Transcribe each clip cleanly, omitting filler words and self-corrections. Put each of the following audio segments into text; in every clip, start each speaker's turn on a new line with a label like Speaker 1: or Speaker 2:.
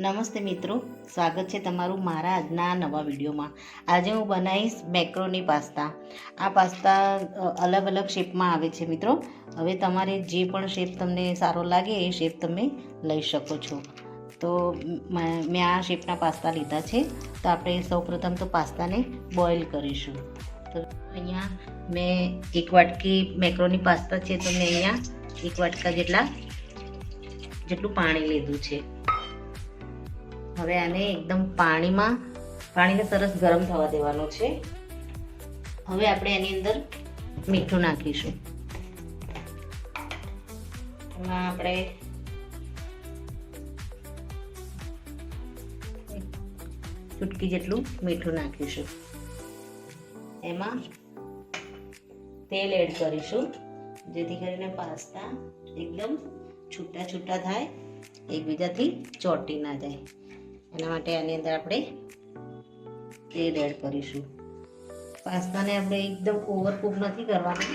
Speaker 1: નમસ્તે મિત્રો, સ્વાગત છે તમારું મારા આજના નવા વિડીયોમાં। આજે હું બનાવીશ મેક્રોની પાસ્તા। આ પાસ્તા અલગ અલગ શેપમાં આવે છે મિત્રો। હવે તમારે જે પણ શેપ તમને સારો લાગે એ શેપ તમે લઈ શકો છો। તો મેં આ શેપના પાસ્તા લીધા છે। તો આપણે સૌપ્રથમ તો પાસ્તાને બોઇલ કરીશું। તો અહીંયા મેં એક વાટકી મેક્રોની પાસ્તા છે, તો મેં અહીંયા એક વાટકા જેટલું પાણી લીધું છે। હવે આને એકદમ પાણીને સરસ ગરમ થવા દેવાનો છે। હવે આપણે એની અંદર મીઠું નાખીશું। એમાં આપણે ચૂટકી જેટલું મીઠું નાખીશું। એમાં તેલ એડ કરીશું, જેથી કરીને પાસ્તા એકદમ છૂટા છૂટા થાય, એકબીજાથી ચોંટી ના જાય। એના માટે આની અંદર આપણે તેલ એડ કરીશું। પાસ્તાને આપણે એકદમ ઓવરકુક નથી કરવાના,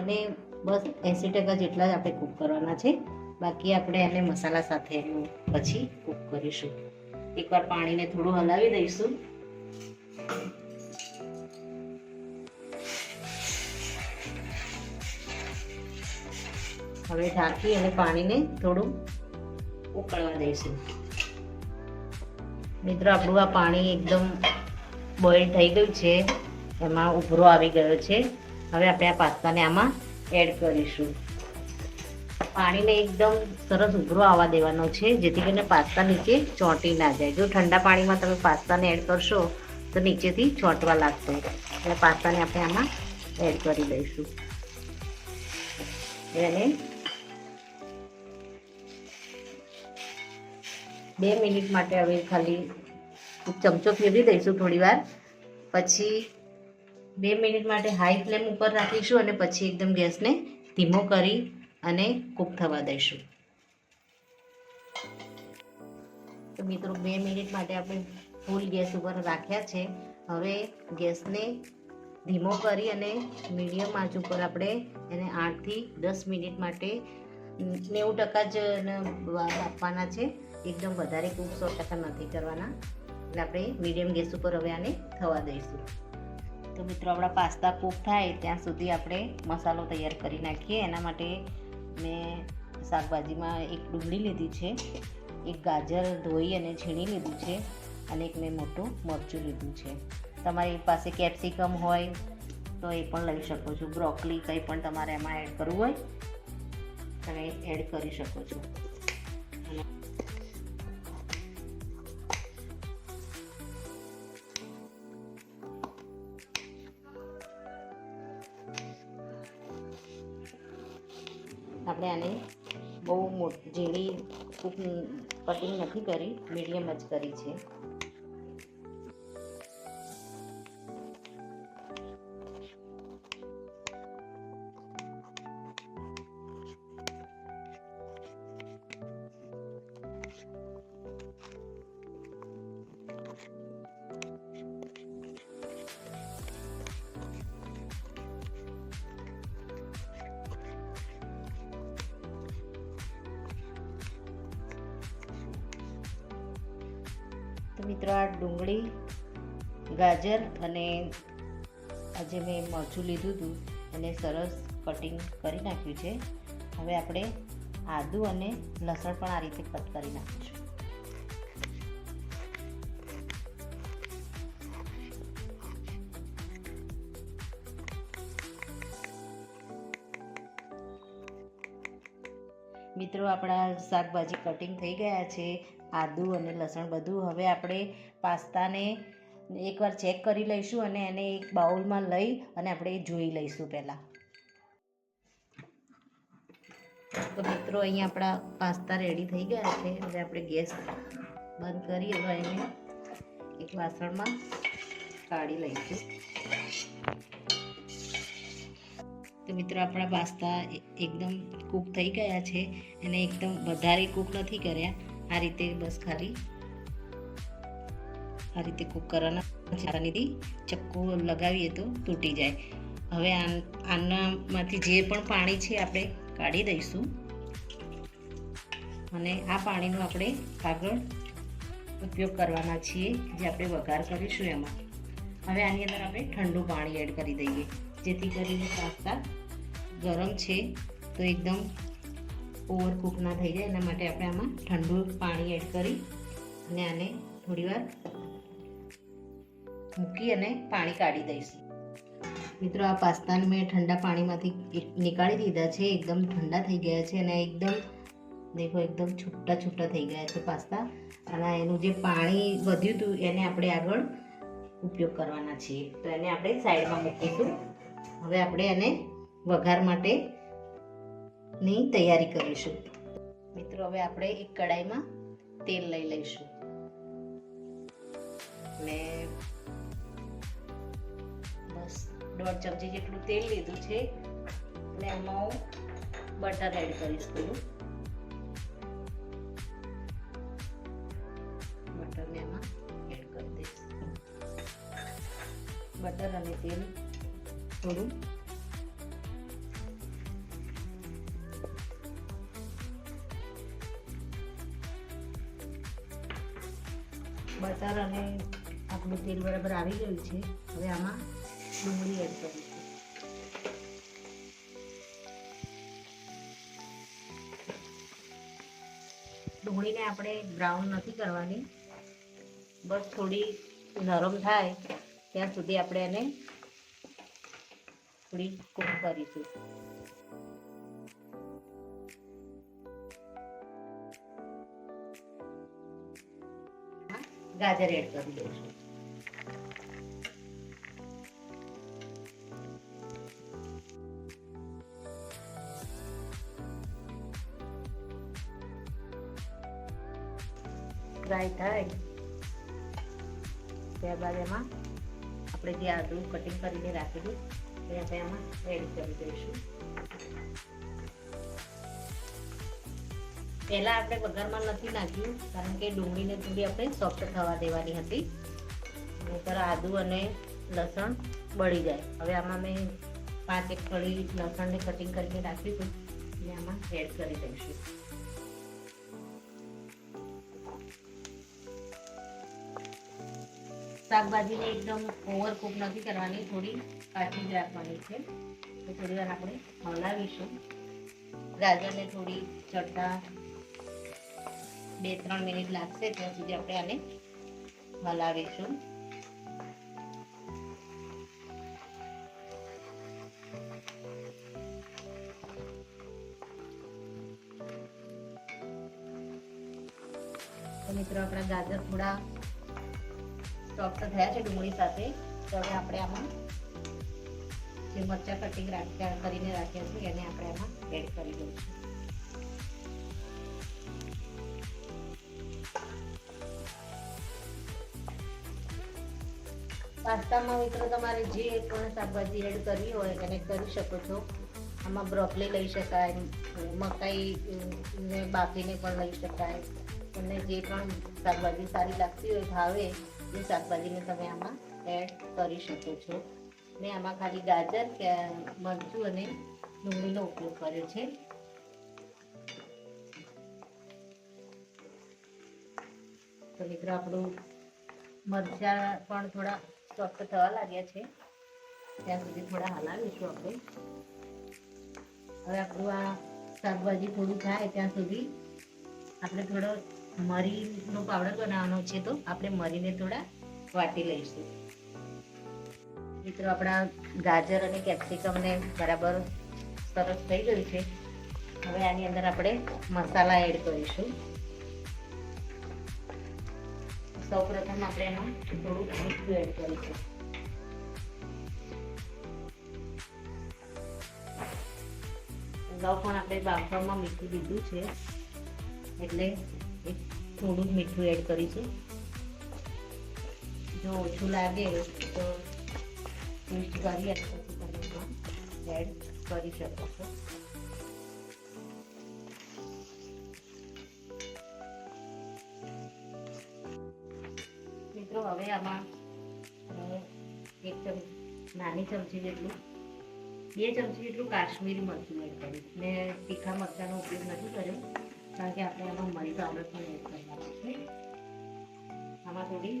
Speaker 1: અને બસ 80% જેટલા જ આપણે કૂક કરવાના છે। બાકી આપણે એને મસાલા સાથે પછી કૂક કરીશું। એકવાર પાણીને થોડું હલાવી દઈશું। હવે ઢાંકી અને પાણીને થોડું ઉકળવા દઈશું। મિત્રો, આપણું આ પાણી એકદમ બોઇલ થઈ ગયું છે, એમાં ઉભરો આવી ગયો છે। હવે આપણે આ પાસ્તાને આમાં એડ કરીશું। પાણીને એકદમ સરસ ઉભરો આવવા દેવાનો છે, જેથી કરીને પાસ્તા નીચે ચોંટી ના જાય। જો ઠંડા પાણીમાં તમે પાસ્તાને એડ કરશો તો નીચેથી ચોંટવા લાગશે। એટલે પાસ્તાને આપણે આમાં એડ કરી દઈશું। એને 2 મિનિટ માટે હવે ખાલી ચમચો ફેરવી દઈશું થોડી વાર। પછી 2 મિનિટ માટે હાઈ ફ્લેમ ઉપર રાખીશું, અને પછી એકદમ ગેસને ધીમો કરી અને કૂક થવા દઈશું। તો મિત્રો, 2 મિનિટ માટે આપણે ફૂલ ગેસ ઉપર રાખ્યા છે। હવે ગેસને ધીમો કરી અને મીડિયમ આંચ ઉપર આપણે એને 8 થી 10 મિનિટ માટે 90% જ આપવાના છે। એકદમ વધારે કૂક 100% નથી કરવાના। એટલે આપણે મીડિયમ ગેસ ઉપર હવે આને થવા દઈશું। તો મિત્રો, આપણા પાસ્તા કૂક થાય ત્યાં સુધી આપણે મસાલો તૈયાર કરી નાખીએ। એના માટે મેં શાકભાજીમાં એક ડુંગળી લીધી છે, એક ગાજર ધોઈ અને છીણી લીધું છે, અને એક મેં મોટું મરચું લીધું છે। તમારી પાસે કેપ્સિકમ હોય તો એ પણ લઈ શકો છો। બ્રોકલી કંઈ પણ તમારે એમાં એડ કરવું હોય તમે એડ કરી શકો છો। આપણે આને બહુ ઝીણી કટિંગ નથી કરી, મીડિયમ જ કરી છે। તો મિત્રો, આ ડુંગળી, ગાજર અને આજે મેં મરચું લીધું હતું એને સરસ કટિંગ કરી નાખ્યું છે। હવે આપણે આદું અને લસણ પણ આ રીતે કટ કરી નાખીશું। મિત્રો, આપણા શાકભાજી કટિંગ થઈ ગયા છે, આદુ અને લસણ બધું। હવે આપણે પાસ્તાને એકવાર ચેક કરી લઈશું, અને એને એક બાઉલમાં લઈ અને આપણે જોઈ લઈશું પહેલાં। તો મિત્રો, અહીંયા આપણા પાસ્તા રેડી થઈ ગયા છે। હવે આપણે ગેસ બંધ કરી હવે એને એક વાસણમાં કાઢી લઈશું। તો મિત્રો, આપણા પાસ્તા એકદમ કૂક થઈ ગયા છે, એને એકદમ વધારે કૂક નથી કર્યા। આ રીતે બસ ખાલી આ રીતે કૂક કરવાના। આનાથી ચક્કુ લગાવીએ તો તૂટી જાય। હવે આનામાંથી જે પણ પાણી છે આપણે કાઢી દઈશું, અને આ પાણીનું આપણે આગળ ઉપયોગ કરવાના છીએ, જે આપણે વઘાર કરીશું એમાં. હવે આની અંદર આપણે ઠંડુ પાણી એડ કરી દઈએ, જેથી કરીને પાસ્તા ગરમ છે તો એકદમ ઓવરકુક ના થઈ જાય. એના માટે આપણે આમાં ઠંડુ પાણી એડ કરી અને આને થોડીવાર મૂકી અને પાણી કાઢી દઈશું. મિત્રો, આ પાસ્તાને મેં ઠંડા પાણીમાંથી નીકાળી દીધા છે. એકદમ ઠંડા થઈ ગયા છે અને એકદમ દેખો એકદમ છૂટા છૂટા થઈ ગયા છે પાસ્તા. અને એનું જે પાણી વધ્યું હતું એને આપણે આગળ ઉપયોગ કરવાના છીએ, તો એને આપણે સાઈડમાં મૂકીશું. હવે આપણે એને વઘાર માટેની તૈયારી કરીશું. મિત્રો, હવે આપણે એક કડાઈમાં તેલ લઈ લઈશું અને બસ 1.5 ચમચી જેટલું તેલ લીધું છે અને એમાં હું બટર એડ કરીશ. થોડું બટરને એમાં એડ કરી દઈશ. બટર અને તેલ થોડું બટર અને આપણું તેલ બરાબર આવી ગયું છે. હવે આમાં ડુંગળી એડ કરીશું. ડુંગળીને આપણે બ્રાઉન નથી કરવાની, બસ થોડી નરમ થાય ત્યાં સુધી આપણે એને થોડી કૂક કરીશું. ગાજર એડ કરી દઈશું. ફ્રાય થાય ત્યારબાદ એમાં આપણે જે આદુ કટિંગ કરીને રાખેલું એ આપણે એમાં એડ કરી દઈશું. પહેલા આપણે વઘારમાં નથી નાખ્યું, કારણ કે ડુંગળીને થોડી આપણે સોફ્ટ થવા દેવાની હતી, નહીંતર આદુ અને લસણ બળી જાય. હવે આમાં મેં 5 કળી લસણને કટિંગ કરીને રાખી હતું અને આમાં એડ કરી દઈશું. શાકભાજીને એકદમ ઓવરકુક નથી કરવાની, થોડી કાચી જ રાખવાની છે. તો થોડી વાર આપણે હલાવીશું. ગાજરને થોડી ચડતા 2-3 મિનિટ લાગશે ત્યાં સુધી આપણે આને હલાવીશું. તો મિત્રો, આપણા ગાજર થોડા સોફ્ટ થયા છે ડુંગળી સાથે. તો હવે આપણે આમાં જે મરચાં કટિંગ કરીને રાખ્યા છે એને આપણે આમાં એડ કરી દઈશું. પાસ્તામાં મિત્રો તમારે જે પણ શાકભાજી એડ કરવી હોય એને કરી શકો છો. આમાં બ્રોકલી લઈ શકાય, મકાઈ ને બાફીને પણ લઈ શકાય. તમને જે પણ શાકભાજી સારી લાગતી હોય, ભાવે એ શાકભાજીને તમે આમાં એડ કરી શકો છો. મેં આમાં ખાલી ગાજર, મરચું અને ડુંગળીનો ઉપયોગ કર્યો છે. તો મિત્રો, આપણું મરચાં પણ થોડા સોફ્ટ થવા લાગ્યા છે ત્યાં સુધી થોડા હલાવીશું આપણે. હવે આપણું આ શાકભાજી થોડું થાય ત્યાં સુધી આપણે થોડો મરીનો પાવડર બનાવવાનો છે, તો આપણે મરીને થોડા વાટી લઈશું. મિત્રો, આપણા ગાજર અને કેપ્સિકમને બરાબર સરસ થઈ ગયું છે. હવે આની અંદર આપણે મસાલા એડ કરીશું. સૌપ્રથમ આપણે એમાં થોડું મીઠું એડ કરીશું. અગાઉ પણ આપણે બાફવામાં મીઠું લીધું છે, એટલે થોડું મીઠું એડ કરીશું. જો ઓછું લાગે તો ટેસ્ટ કરી અને પછી તમે એડ કરી શકો છો. મિત્રો, હવે આમાં નાની ચમચી જેટલું 2 ચમચી જેટલું કાશ્મીરી મરચું એડ કરીશ. મેં તીખા મરચાંનો ઉપયોગ નથી કર્યો, કારણ કે આપણે એમાં મરી પાવડર પણ એડ કરવાનો છે. આમાં થોડી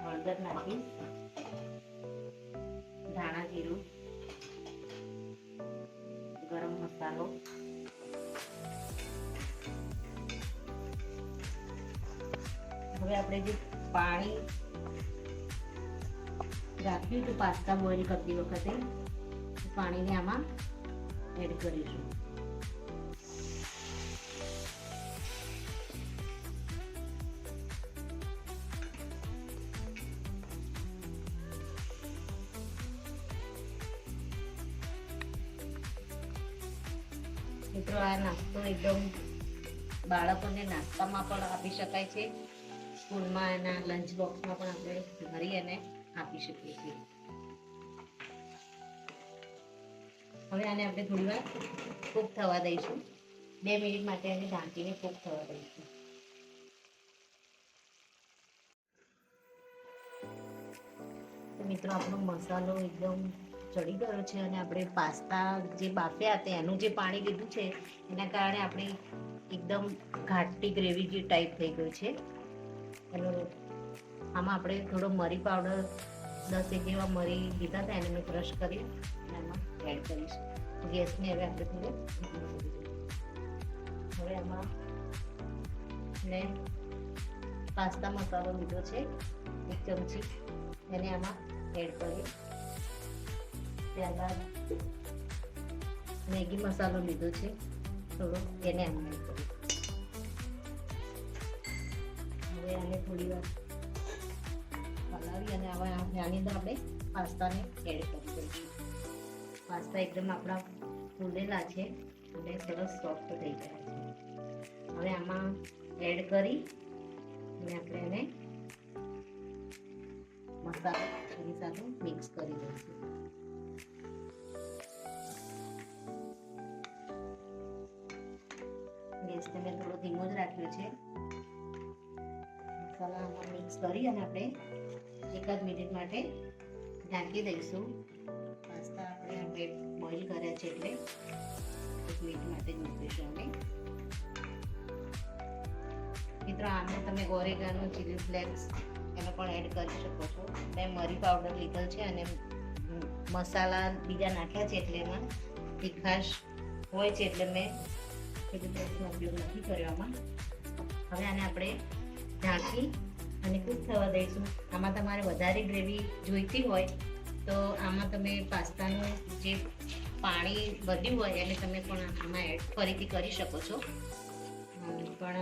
Speaker 1: હળદર નાખીશ, ધાણા જીરું, ગરમ મસાલો, હવે આપણે જે પાણી રાખ્યું હતું પાસ્તા બોઇલ કરતી વખતે, પાણીને આમાં એડ કરીશું. મિત્રો આ નાસ્તો એકદમ બાળકોને નાસ્તામાં પણ આપી શકાય છે, સ્કૂલમાં એના લંચ બોક્સમાં પણ આપણે ભરી અને આપી શકીએ છીએ. હવે આને આપણે થોડી વાર કૂક થવા દઈશું. 2 મિનિટ માટે એને ઢાંકીને કૂક થવા દઈશું. તો મિત્રો આપણો મસાલો એકદમ ચડી ગયો છે અને આપણે પાસ્તા જે બાફ્યા હતા એનું જે પાણી લીધું છે એના કારણે આપણે એકદમ ઘાટી ગ્રેવી જે ટાઈપ થઈ ગઈ છે. આમાં આપણે થોડો મરી પાવડર 10 જેવા મરી લીધા હતા એને મેં ક્રશ કરી એમાં એડ કરીશું. ગેસને હવે આપણે થોડો હવે આમાં મેં પાસ્તા મસાલો લીધો છે 1 ચમચી, એને આમાં એડ કરી. ત્યારબાદ મેગી મસાલો લીધો છે થોડો, એને આમાં એડ કરી. હવે આને થોડી વાર હલાવી અને હવે આની અંદર આપણે પાસ્તાને એડ કરી દઈશું. પાસ્તા એકદમ આપણા ફૂલેલા છે અને સરસ સોફ્ટ થઈ ગયા છે. હવે આમાં એડ કરી અને આપણે એને મસાલા એની સાથે મિક્સ કરી દઈશું. ગેસને મેં થોડો ધીમો જ રાખ્યો છે. મસાલા આમાં મિક્સ કરી અને આપણે 1 મિનિટ માટે ઢાંકી દઈશું. પાસ્તા આપણે બોઇલ કર્યા છે એટલે 1 મિનિટ માટે જ મૂકીશું અમે. મિત્રો આમાં તમે ઓરેગાનો, ચીલી ફ્લેક્સ એનો પણ એડ કરી શકો છો. મેં મરી પાવડર લીધેલ છે અને મસાલા બીજા નાખ્યા છે એટલે એમાં તીખાશ હોય છે એટલે મેં ચીલી ફ્લેક્સનો ઉપયોગ નથી કર્યો આમાં. હવે આને આપણે ઢાંકી અને કૂક થવા દઈશું. આમાં તમારે વધારે ગ્રેવી જોઈતી હોય તો આમાં તમે પાસ્તાનું જે પાણી વધ્યું હોય એને તમે પણ આમાં એડ ફરીથી કરી શકો છો. પણ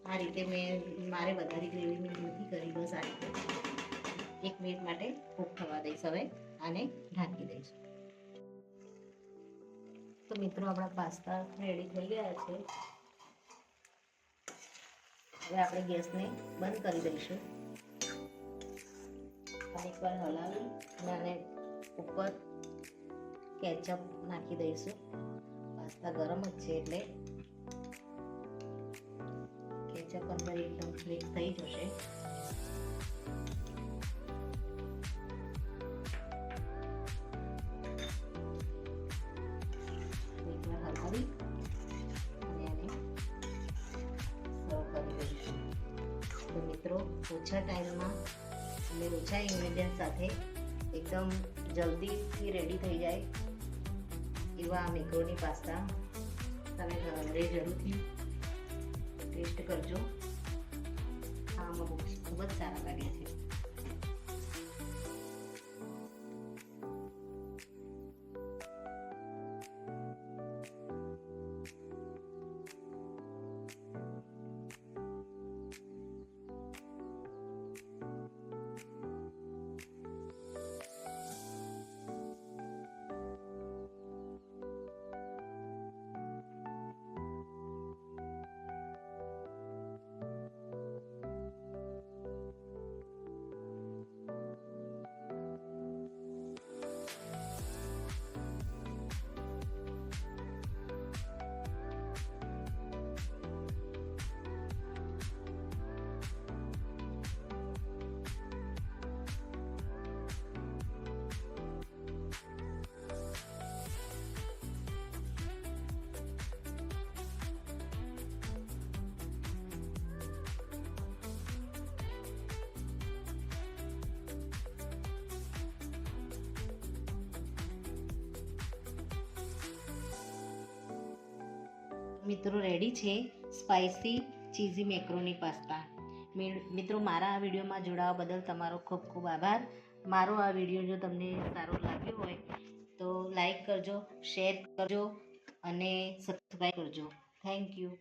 Speaker 1: આ રીતે મારે વધારે ગ્રેવી નથી કરી, બસ આ રીતે 1 મિનિટ માટે કૂક થવા દઈશ. હવે આને ઢાંકી દઈશ. તો મિત્રો આપણા પાસ્તા રેડી થઈ ગયા છે. હવે આપણે ગેસને બંધ કરી દઈશું અને એકવાર હલાવી અને આને ઉપર કેચઅપ નાખી દઈશું. પાસ્તા ગરમ જ છે એટલે કેચઅપ અંદર એકદમ મિક્સ થઈ જશે. એકવાર હલાવી અને આને સર્વ કરી દઈશું. તો મિત્રો ઓછા ટાઈમમાં અને ઓછા ઇન્ગ્રેડિયન્ટ સાથે એકદમ જલ્દીથી રેડી થઈ જાય એવા મેક્રોની પાસ્તા તમે ઘરે જરૂરથી ટેસ્ટ કરજો. ખાવામાં ખૂબ જ સારા લાગે છે. મિત્રો રેડી છે સ્પાઇસી ચીઝી મેક્રોની પાસ્તા. મિત્રો મારા આ વિડીયોમાં જોડાવા બદલ તમારો ખૂબ ખૂબ આભાર. મારો આ વિડીયો જો તમને સારો લાગ્યો હોય તો લાઈક કરજો, શેર કરજો અને સબસ્ક્રાઈબ કરજો. Thank you.